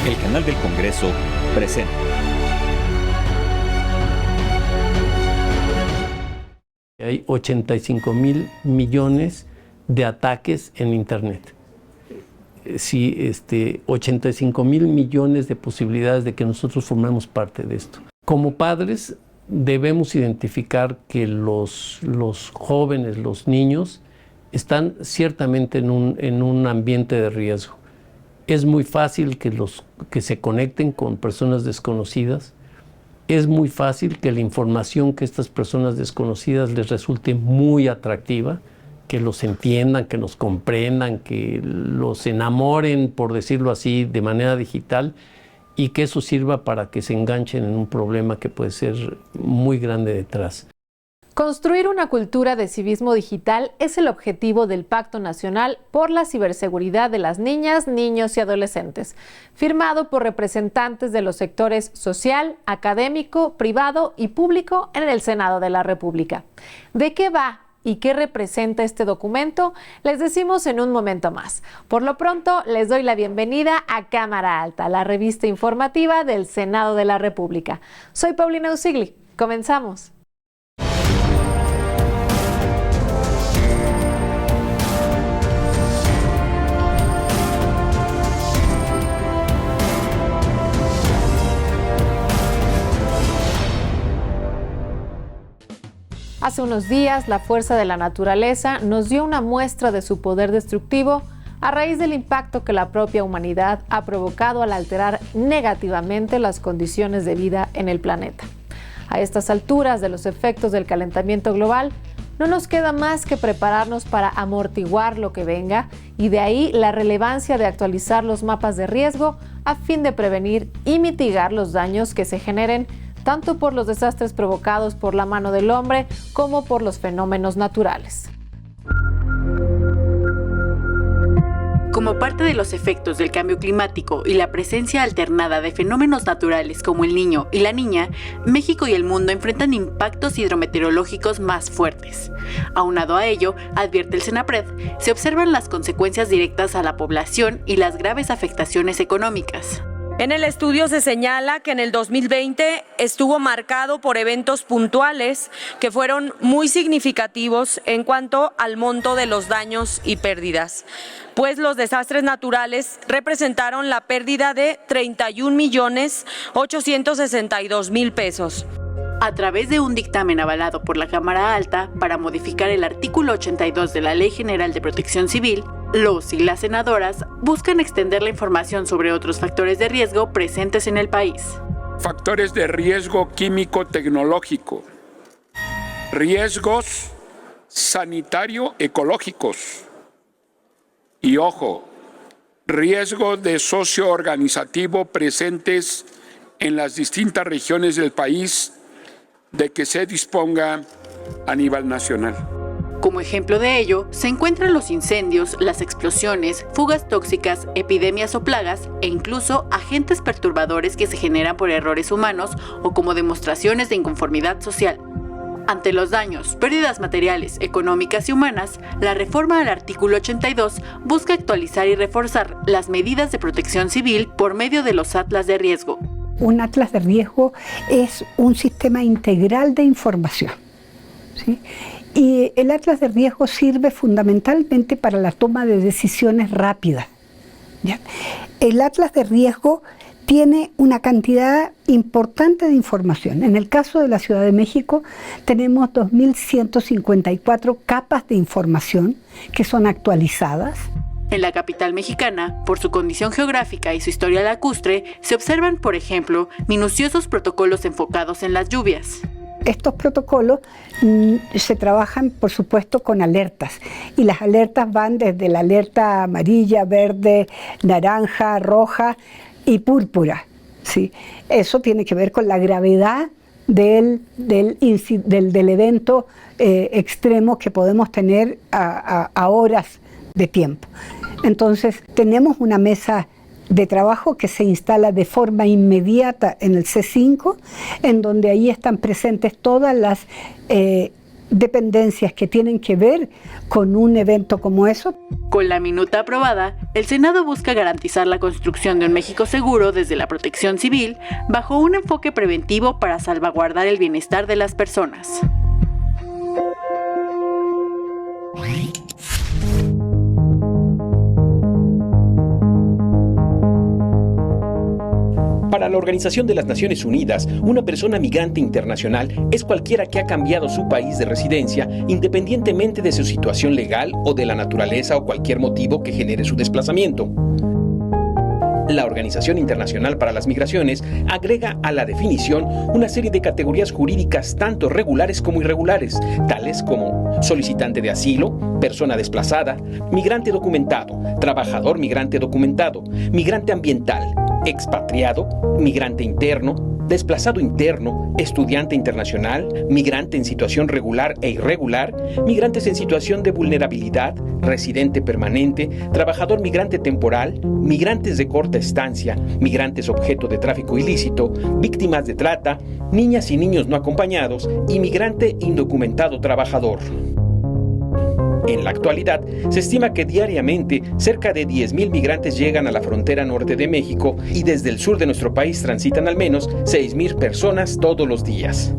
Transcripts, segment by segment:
El canal del Congreso presenta. Hay 85,000 millones de ataques en Internet. Sí, 85,000 millones de posibilidades de que nosotros formemos parte de esto. Como padres debemos identificar que los jóvenes, los niños, están ciertamente en un ambiente de riesgo. Es muy fácil que se conecten con personas desconocidas. Es muy fácil que la información que estas personas desconocidas les resulte muy atractiva, que los entiendan, que los comprendan, que los enamoren, por decirlo así, de manera digital, y que eso sirva para que se enganchen en un problema que puede ser muy grande detrás. Construir una cultura de civismo digital es el objetivo del Pacto Nacional por la Ciberseguridad de las Niñas, Niños y Adolescentes, firmado por representantes de los sectores social, académico, privado y público en el Senado de la República. ¿De qué va y qué representa este documento? Les decimos en un momento más. Por lo pronto, les doy la bienvenida a Cámara Alta, la revista informativa del Senado de la República. Soy Paulina Usigli. Comenzamos. Hace unos días, la fuerza de la naturaleza nos dio una muestra de su poder destructivo a raíz del impacto que la propia humanidad ha provocado al alterar negativamente las condiciones de vida en el planeta. A estas alturas de los efectos del calentamiento global, no nos queda más que prepararnos para amortiguar lo que venga, y de ahí la relevancia de actualizar los mapas de riesgo a fin de prevenir y mitigar los daños que se generen tanto por los desastres provocados por la mano del hombre como por los fenómenos naturales. Como parte de los efectos del cambio climático y la presencia alternada de fenómenos naturales como el Niño y la Niña, México y el mundo enfrentan impactos hidrometeorológicos más fuertes. Aunado a ello, advierte el Senapred, se observan las consecuencias directas a la población y las graves afectaciones económicas. En el estudio se señala que en el 2020 estuvo marcado por eventos puntuales que fueron muy significativos en cuanto al monto de los daños y pérdidas, pues los desastres naturales representaron la pérdida de 31,862,000 pesos. A través de un dictamen avalado por la Cámara Alta para modificar el artículo 82 de la Ley General de Protección Civil, los y las senadoras buscan extender la información sobre otros factores de riesgo presentes en el país. Factores de riesgo químico-tecnológico, riesgos sanitario-ecológicos y, ojo, riesgos de socio-organizativo presentes en las distintas regiones del país de que se disponga a nivel nacional. Como ejemplo de ello, se encuentran los incendios, las explosiones, fugas tóxicas, epidemias o plagas e incluso agentes perturbadores que se generan por errores humanos o como demostraciones de inconformidad social. Ante los daños, pérdidas materiales, económicas y humanas, la reforma al artículo 82 busca actualizar y reforzar las medidas de protección civil por medio de los atlas de riesgo. Un atlas de riesgo es un sistema integral de información, ¿sí? Y el atlas de riesgo sirve fundamentalmente para la toma de decisiones rápidas, ¿ya? El atlas de riesgo tiene una cantidad importante de información. En el caso de la Ciudad de México tenemos 2.154 capas de información que son actualizadas. En la capital mexicana, por su condición geográfica y su historia lacustre, se observan, por ejemplo, minuciosos protocolos enfocados en las lluvias. Estos protocolos se trabajan, por supuesto, con alertas, y las alertas van desde la alerta amarilla, verde, naranja, roja y púrpura, ¿sí? Eso tiene que ver con la gravedad del evento extremo que podemos tener a horas de tiempo. Entonces, tenemos una mesa de trabajo que se instala de forma inmediata en el C5, en donde ahí están presentes todas las dependencias que tienen que ver con un evento como eso. Con la minuta aprobada, el Senado busca garantizar la construcción de un México seguro desde la protección civil, bajo un enfoque preventivo para salvaguardar el bienestar de las personas. Para la Organización de las Naciones Unidas, una persona migrante internacional es cualquiera que ha cambiado su país de residencia independientemente de su situación legal o de la naturaleza o cualquier motivo que genere su desplazamiento. La Organización Internacional para las Migraciones agrega a la definición una serie de categorías jurídicas tanto regulares como irregulares, tales como solicitante de asilo, persona desplazada, migrante documentado, trabajador migrante documentado, migrante ambiental, expatriado, migrante interno, desplazado interno, estudiante internacional, migrante en situación regular e irregular, migrantes en situación de vulnerabilidad, residente permanente, trabajador migrante temporal, migrantes de corta estancia, migrantes objeto de tráfico ilícito, víctimas de trata, niñas y niños no acompañados y migrante indocumentado trabajador. En la actualidad, se estima que diariamente cerca de 10,000 migrantes llegan a la frontera norte de México y desde el sur de nuestro país transitan al menos 6,000 personas todos los días.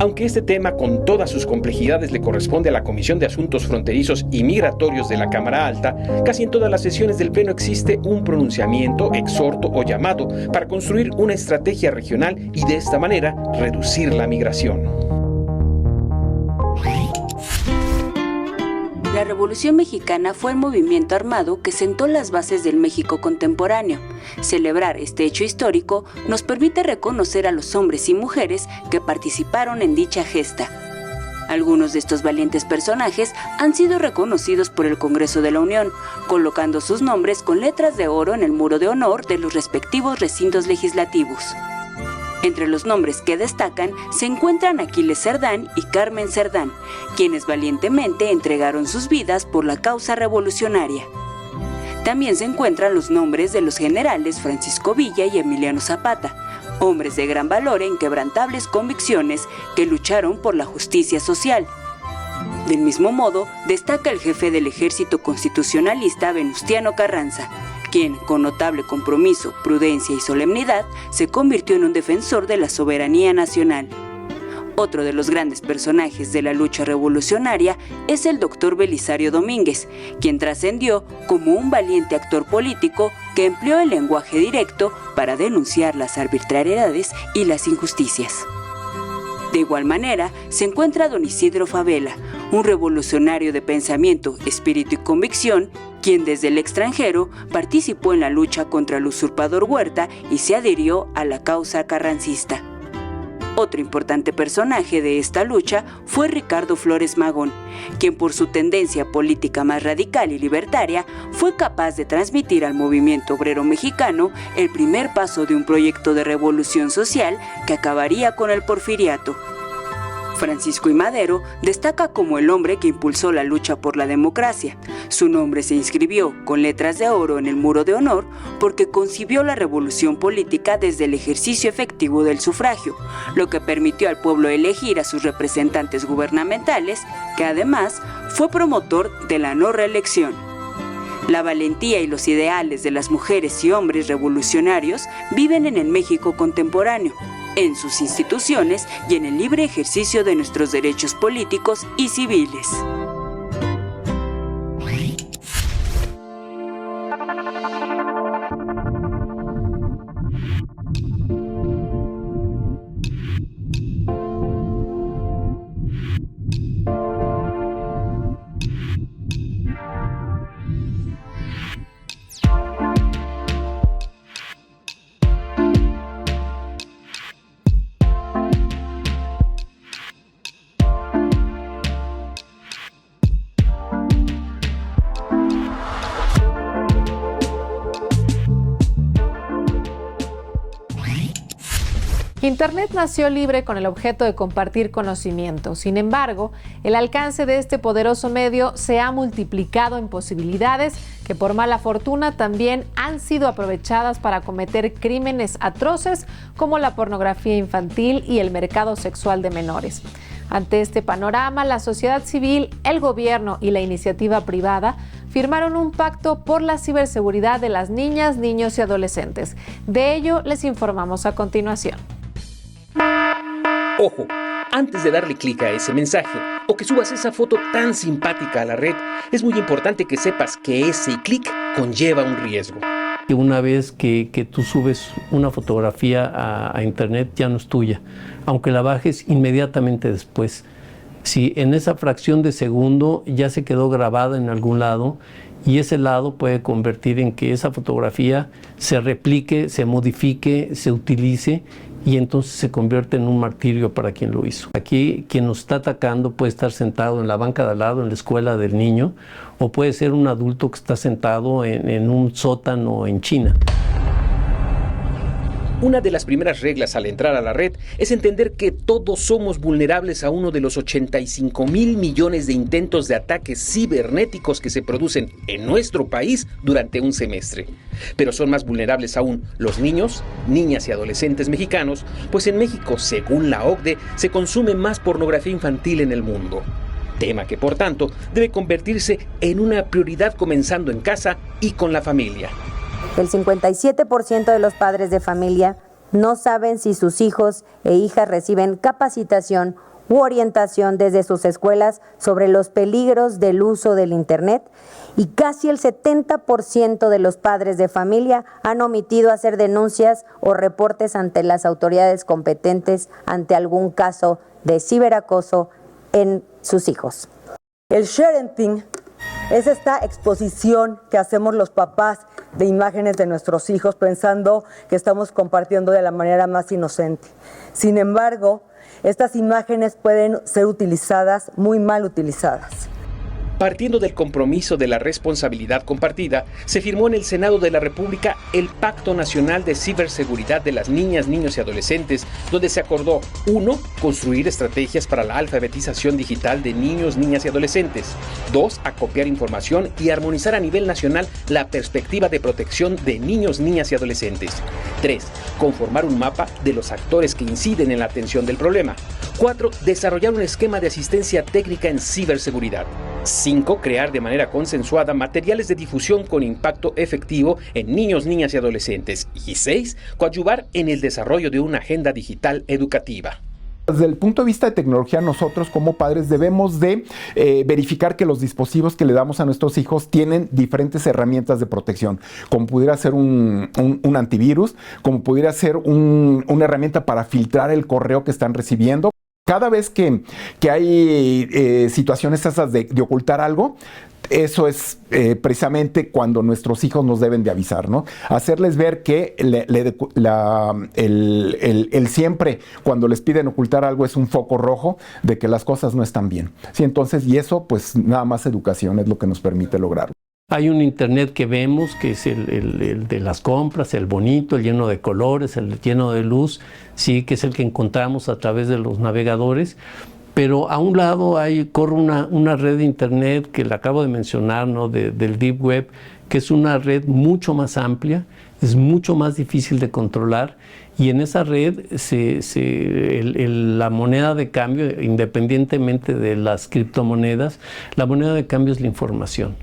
Aunque este tema con todas sus complejidades le corresponde a la Comisión de Asuntos Fronterizos y Migratorios de la Cámara Alta, casi en todas las sesiones del Pleno existe un pronunciamiento, exhorto o llamado para construir una estrategia regional y de esta manera reducir la migración. La Revolución Mexicana fue el movimiento armado que sentó las bases del México contemporáneo. Celebrar este hecho histórico nos permite reconocer a los hombres y mujeres que participaron en dicha gesta. Algunos de estos valientes personajes han sido reconocidos por el Congreso de la Unión, colocando sus nombres con letras de oro en el muro de honor de los respectivos recintos legislativos. Entre los nombres que destacan se encuentran Aquiles Cerdán y Carmen Cerdán, quienes valientemente entregaron sus vidas por la causa revolucionaria. También se encuentran los nombres de los generales Francisco Villa y Emiliano Zapata, hombres de gran valor e inquebrantables convicciones que lucharon por la justicia social. Del mismo modo, destaca el jefe del ejército constitucionalista Venustiano Carranza, quien, con notable compromiso, prudencia y solemnidad, se convirtió en un defensor de la soberanía nacional. Otro de los grandes personajes de la lucha revolucionaria es el doctor Belisario Domínguez, quien trascendió como un valiente actor político que empleó el lenguaje directo para denunciar las arbitrariedades y las injusticias. De igual manera, se encuentra don Isidro Fabela, un revolucionario de pensamiento, espíritu y convicción, quien desde el extranjero participó en la lucha contra el usurpador Huerta y se adhirió a la causa carrancista. Otro importante personaje de esta lucha fue Ricardo Flores Magón, quien por su tendencia política más radical y libertaria fue capaz de transmitir al movimiento obrero mexicano el primer paso de un proyecto de revolución social que acabaría con el porfiriato. Francisco I. Madero destaca como el hombre que impulsó la lucha por la democracia. Su nombre se inscribió con letras de oro en el muro de honor porque concibió la revolución política desde el ejercicio efectivo del sufragio, lo que permitió al pueblo elegir a sus representantes gubernamentales, que además fue promotor de la no reelección. La valentía y los ideales de las mujeres y hombres revolucionarios viven en el México contemporáneo, en sus instituciones y en el libre ejercicio de nuestros derechos políticos y civiles. Internet nació libre con el objeto de compartir conocimiento. Sin embargo, el alcance de este poderoso medio se ha multiplicado en posibilidades que por mala fortuna también han sido aprovechadas para cometer crímenes atroces como la pornografía infantil y el mercado sexual de menores. Ante este panorama, la sociedad civil, el gobierno y la iniciativa privada firmaron un pacto por la ciberseguridad de las niñas, niños y adolescentes. De ello les informamos a continuación. Ojo, antes de darle clic a ese mensaje o que subas esa foto tan simpática a la red, es muy importante que sepas que ese clic conlleva un riesgo. Y una vez que tú subes una fotografía a internet, ya no es tuya, aunque la bajes inmediatamente después. Si en esa fracción de segundo ya se quedó grabada en algún lado, y ese lado puede convertir en que esa fotografía se replique, se modifique, se utilice, y entonces se convierte en un martirio para quien lo hizo. Aquí quien nos está atacando puede estar sentado en la banca de al lado, en la escuela del niño, o puede ser un adulto que está sentado en un sótano en China. Una de las primeras reglas al entrar a la red es entender que todos somos vulnerables a uno de los 85,000 millones de intentos de ataques cibernéticos que se producen en nuestro país durante un semestre. Pero son más vulnerables aún los niños, niñas y adolescentes mexicanos, pues en México, según la OCDE, se consume más pornografía infantil en el mundo. Tema que, por tanto, debe convertirse en una prioridad comenzando en casa y con la familia. El 57% de los padres de familia no saben si sus hijos e hijas reciben capacitación u orientación desde sus escuelas sobre los peligros del uso del Internet, y casi el 70% de los padres de familia han omitido hacer denuncias o reportes ante las autoridades competentes ante algún caso de ciberacoso en sus hijos. El sharing es esta exposición que hacemos los papás de imágenes de nuestros hijos pensando que estamos compartiendo de la manera más inocente. Sin embargo, estas imágenes pueden ser utilizadas, muy mal utilizadas. Partiendo del compromiso de la responsabilidad compartida, se firmó en el Senado de la República el Pacto Nacional de Ciberseguridad de las Niñas, Niños y Adolescentes, donde se acordó: 1. Construir estrategias para la alfabetización digital de niños, niñas y adolescentes. 2. Acopiar información y armonizar a nivel nacional la perspectiva de protección de niños, niñas y adolescentes. 3. Conformar un mapa de los actores que inciden en la atención del problema. 4. Desarrollar un esquema de asistencia técnica en ciberseguridad. 5. Crear de manera consensuada materiales de difusión con impacto efectivo en niños, niñas y adolescentes. Y 6. Coadyuvar en el desarrollo de una agenda digital educativa. Desde el punto de vista de tecnología, nosotros como padres debemos de verificar que los dispositivos que le damos a nuestros hijos tienen diferentes herramientas de protección, como pudiera ser un antivirus, como pudiera ser una herramienta para filtrar el correo que están recibiendo. Cada vez que hay situaciones esas de ocultar algo, eso es precisamente cuando nuestros hijos nos deben de avisar, ¿no? Hacerles ver que el siempre, cuando les piden ocultar algo, es un foco rojo de que las cosas no están bien. Sí, entonces, y eso, pues nada más educación es lo que nos permite lograrlo. Hay un Internet que vemos, que es el de las compras, el bonito, el lleno de colores, el lleno de luz, sí, que es el que encontramos a través de los navegadores. Pero a un lado corre una red de Internet que le acabo de mencionar, ¿no? Del Deep Web, que es una red mucho más amplia, es mucho más difícil de controlar, y en esa red la moneda de cambio, independientemente de las criptomonedas, la moneda de cambio es la información.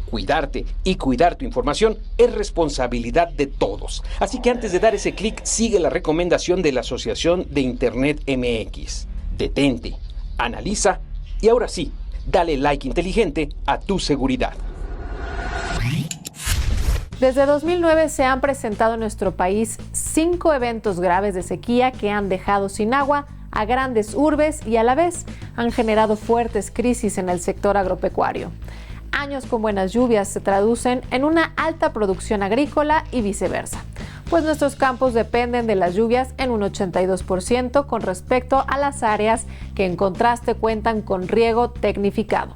Cuidarte y cuidar tu información es responsabilidad de todos. Así que antes de dar ese clic, sigue la recomendación de la Asociación de Internet MX. Detente, analiza y ahora sí, dale like inteligente a tu seguridad. Desde 2009 se han presentado en nuestro país 5 eventos graves de sequía que han dejado sin agua a grandes urbes y a la vez han generado fuertes crisis en el sector agropecuario. Años con buenas lluvias se traducen en una alta producción agrícola y viceversa, pues nuestros campos dependen de las lluvias en un 82% con respecto a las áreas que en contraste cuentan con riego tecnificado.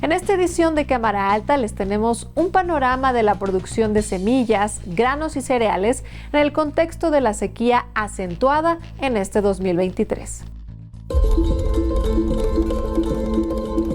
En esta edición de Cámara Alta les tenemos un panorama de la producción de semillas, granos y cereales en el contexto de la sequía acentuada en este 2023.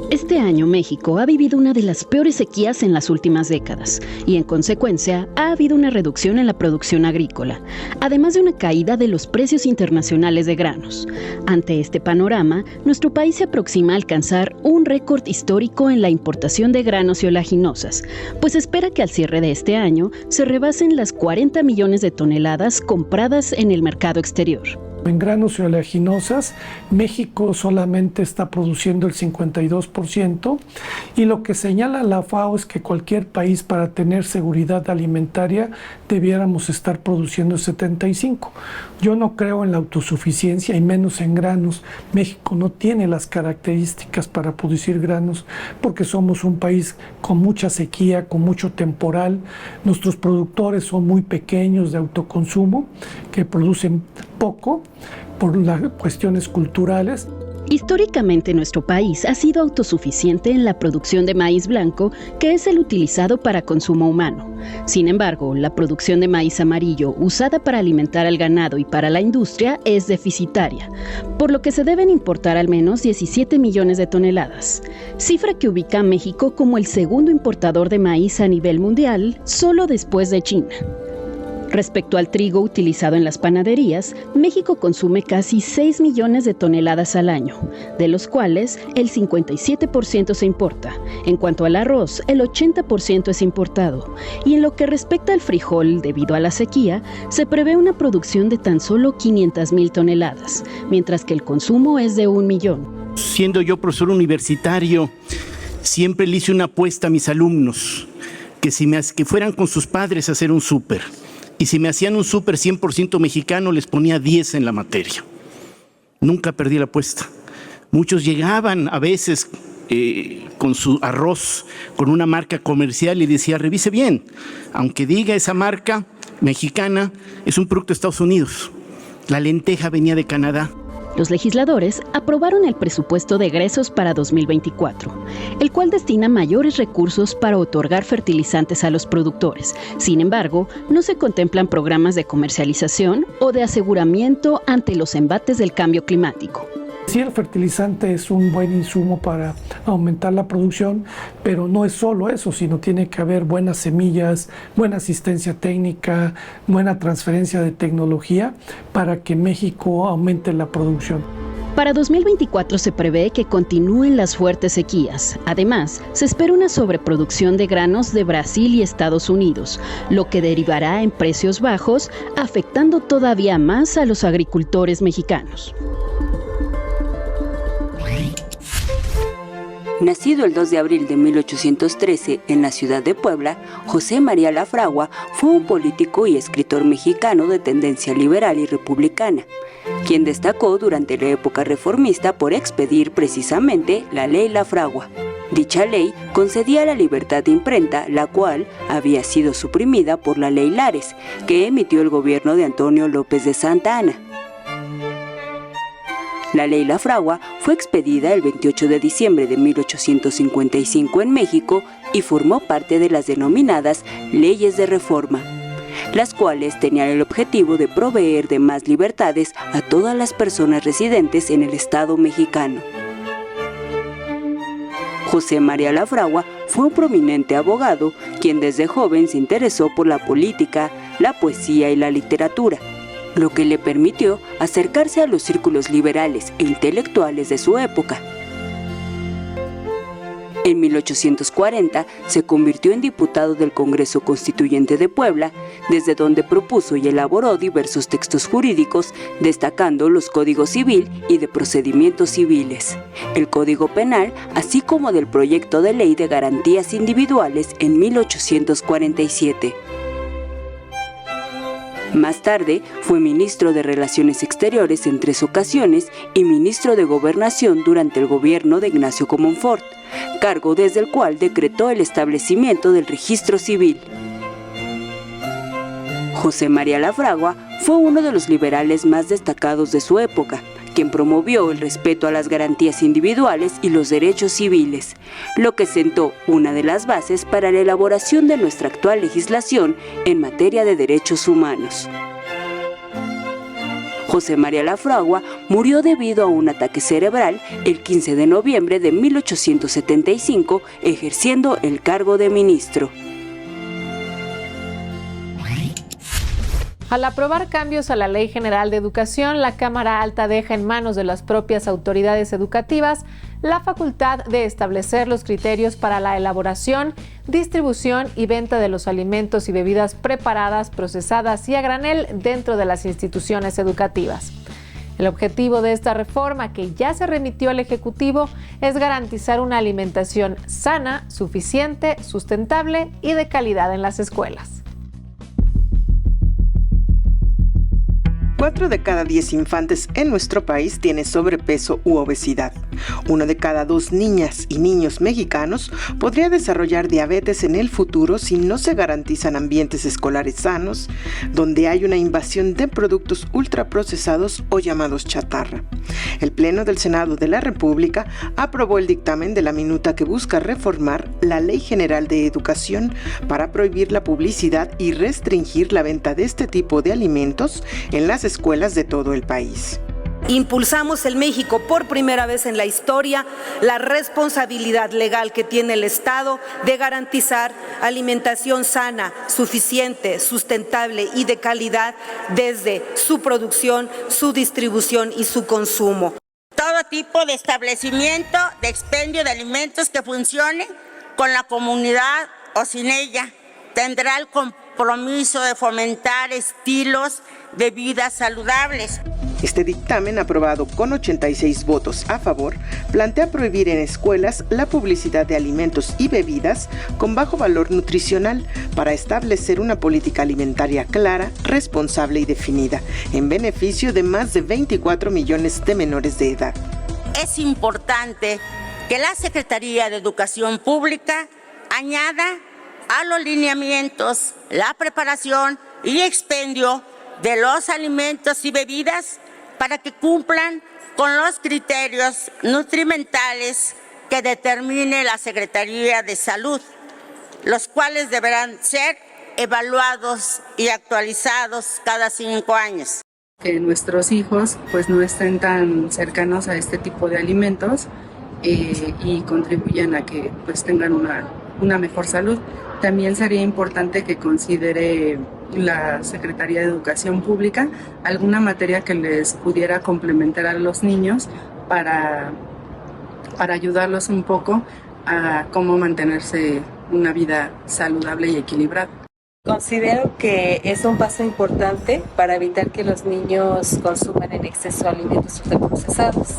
Este Este año México ha vivido una de las peores sequías en las últimas décadas y en consecuencia ha habido una reducción en la producción agrícola, además de una caída de los precios internacionales de granos. Ante este panorama, nuestro país se aproxima a alcanzar un récord histórico en la importación de granos y oleaginosas, pues espera que al cierre de este año se rebasen las 40 millones de toneladas compradas en el mercado exterior. En granos y oleaginosas, México solamente está produciendo el 52% y lo que señala la FAO es que cualquier país para tener seguridad alimentaria debiéramos estar produciendo el 75%. Yo no creo en la autosuficiencia y menos en granos. México no tiene las características para producir granos porque somos un país con mucha sequía, con mucho temporal. Nuestros productores son muy pequeños de autoconsumo que producen poco por las cuestiones culturales. Históricamente nuestro país ha sido autosuficiente en la producción de maíz blanco, que es el utilizado para consumo humano. Sin embargo, la producción de maíz amarillo, usada para alimentar al ganado y para la industria, es deficitaria, por lo que se deben importar al menos 17 millones de toneladas, cifra que ubica a México como el segundo importador de maíz a nivel mundial, solo después de China. Respecto al trigo utilizado en las panaderías, México consume casi 6 millones de toneladas al año, de los cuales el 57% se importa. En cuanto al arroz, el 80% es importado. Y en lo que respecta al frijol, debido a la sequía, se prevé una producción de tan solo 500,000 toneladas, mientras que el consumo es de 1 millón. Siendo yo profesor universitario, siempre le hice una apuesta a mis alumnos, que fueran con sus padres a hacer un súper. Y si me hacían un súper 100% mexicano, les ponía 10 en la materia. Nunca perdí la apuesta. Muchos llegaban a veces con su arroz, con una marca comercial y decía, revise bien, aunque diga esa marca mexicana, es un producto de Estados Unidos. La lenteja venía de Canadá. Los legisladores aprobaron el presupuesto de egresos para 2024, el cual destina mayores recursos para otorgar fertilizantes a los productores. Sin embargo, no se contemplan programas de comercialización o de aseguramiento ante los embates del cambio climático. Sí, el fertilizante es un buen insumo para aumentar la producción, pero no es solo eso, sino tiene que haber buenas semillas, buena asistencia técnica, buena transferencia de tecnología para que México aumente la producción. Para 2024 se prevé que continúen las fuertes sequías. Además, se espera una sobreproducción de granos de Brasil y Estados Unidos, lo que derivará en precios bajos, afectando todavía más a los agricultores mexicanos. Nacido el 2 de abril de 1813 en la ciudad de Puebla, José María Lafragua fue un político y escritor mexicano de tendencia liberal y republicana, quien destacó durante la época reformista por expedir precisamente la Ley Lafragua. Dicha ley concedía la libertad de imprenta, la cual había sido suprimida por la Ley Lares, que emitió el gobierno de Antonio López de Santa Anna. La Ley Lafragua fue expedida el 28 de diciembre de 1855 en México y formó parte de las denominadas Leyes de Reforma, las cuales tenían el objetivo de proveer de más libertades a todas las personas residentes en el Estado mexicano. José María Lafragua fue un prominente abogado, quien desde joven se interesó por la política, la poesía y la literatura, lo que le permitió acercarse a los círculos liberales e intelectuales de su época. En 1840 se convirtió en diputado del Congreso Constituyente de Puebla, desde donde propuso y elaboró diversos textos jurídicos, destacando los códigos civil y de procedimientos civiles, el Código Penal, así como del proyecto de ley de garantías individuales en 1847. Más tarde, fue ministro de Relaciones Exteriores en 3 ocasiones y ministro de Gobernación durante el gobierno de Ignacio Comonfort, cargo desde el cual decretó el establecimiento del registro civil. José María Lafragua fue uno de los liberales más destacados de su época, quien promovió el respeto a las garantías individuales y los derechos civiles, lo que sentó una de las bases para la elaboración de nuestra actual legislación en materia de derechos humanos. José María Lafragua murió debido a un ataque cerebral el 15 de noviembre de 1875, ejerciendo el cargo de ministro. Al aprobar cambios a la Ley General de Educación, la Cámara Alta deja en manos de las propias autoridades educativas la facultad de establecer los criterios para la elaboración, distribución y venta de los alimentos y bebidas preparadas, procesadas y a granel dentro de las instituciones educativas. El objetivo de esta reforma, que ya se remitió al Ejecutivo, es garantizar una alimentación sana, suficiente, sustentable y de calidad en las escuelas. 4 de cada 10 infantes en nuestro país tiene sobrepeso u obesidad. 1 de cada 2 niñas y niños mexicanos podría desarrollar diabetes en el futuro si no se garantizan ambientes escolares sanos, donde hay una invasión de productos ultraprocesados o llamados chatarra. El Pleno del Senado de la República aprobó el dictamen de la minuta que busca reformar la Ley General de Educación para prohibir la publicidad y restringir la venta de este tipo de alimentos en las escuelas de todo el país. Impulsamos en México por primera vez en la historia la responsabilidad legal que tiene el Estado de garantizar alimentación sana, suficiente, sustentable y de calidad desde su producción, su distribución y su consumo. Todo tipo de establecimiento de expendio de alimentos que funcione con la comunidad o sin ella tendrá el compromiso de fomentar estilos de vida saludables. Este dictamen, aprobado con 86 votos a favor, plantea prohibir en escuelas la publicidad de alimentos y bebidas con bajo valor nutricional para establecer una política alimentaria clara, responsable y definida, en beneficio de más de 24 millones de menores de edad. Es importante que la Secretaría de Educación Pública añada a los lineamientos la preparación y expendio de los alimentos y bebidas para que cumplan con los criterios nutrimentales que determine la Secretaría de Salud, los cuales deberán ser evaluados y actualizados cada 5 años. Que nuestros hijos pues no estén tan cercanos a este tipo de alimentos y contribuyan a que pues tengan una mejor salud. También sería importante que considere la Secretaría de Educación Pública alguna materia que les pudiera complementar a los niños para ayudarlos un poco a cómo mantenerse una vida saludable y equilibrada. Considero que es un paso importante para evitar que los niños consuman en exceso alimentos ultraprocesados.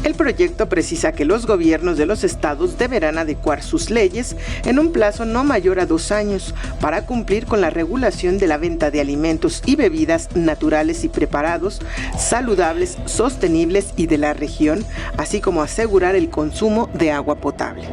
El proyecto precisa que los gobiernos de los estados deberán adecuar sus leyes en un plazo no mayor a 2 años para cumplir con la regulación de la venta de alimentos y bebidas naturales y preparados, saludables, sostenibles y de la región, así como asegurar el consumo de agua potable.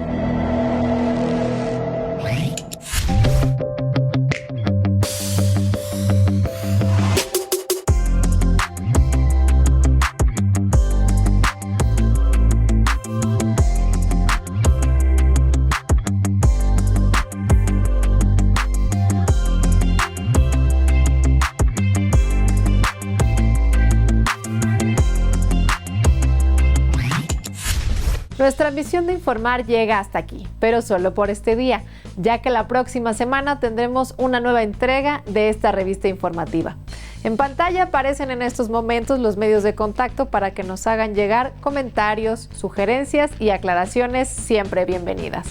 Nuestra misión de informar llega hasta aquí, pero solo por este día, ya que la próxima semana tendremos una nueva entrega de esta revista informativa. En pantalla aparecen en estos momentos los medios de contacto para que nos hagan llegar comentarios, sugerencias y aclaraciones siempre bienvenidas.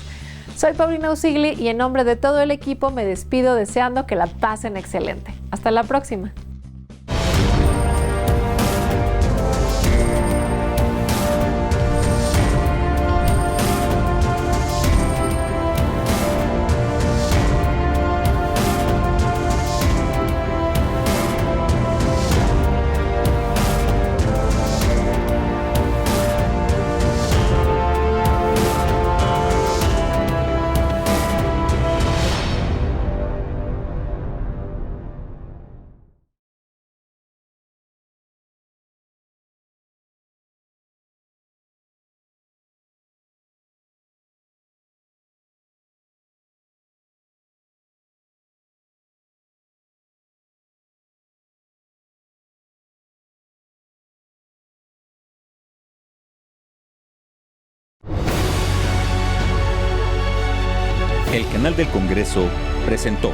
Soy Paulina Usigli y en nombre de todo el equipo me despido deseando que la pasen excelente. Hasta la próxima. El canal del Congreso presentó.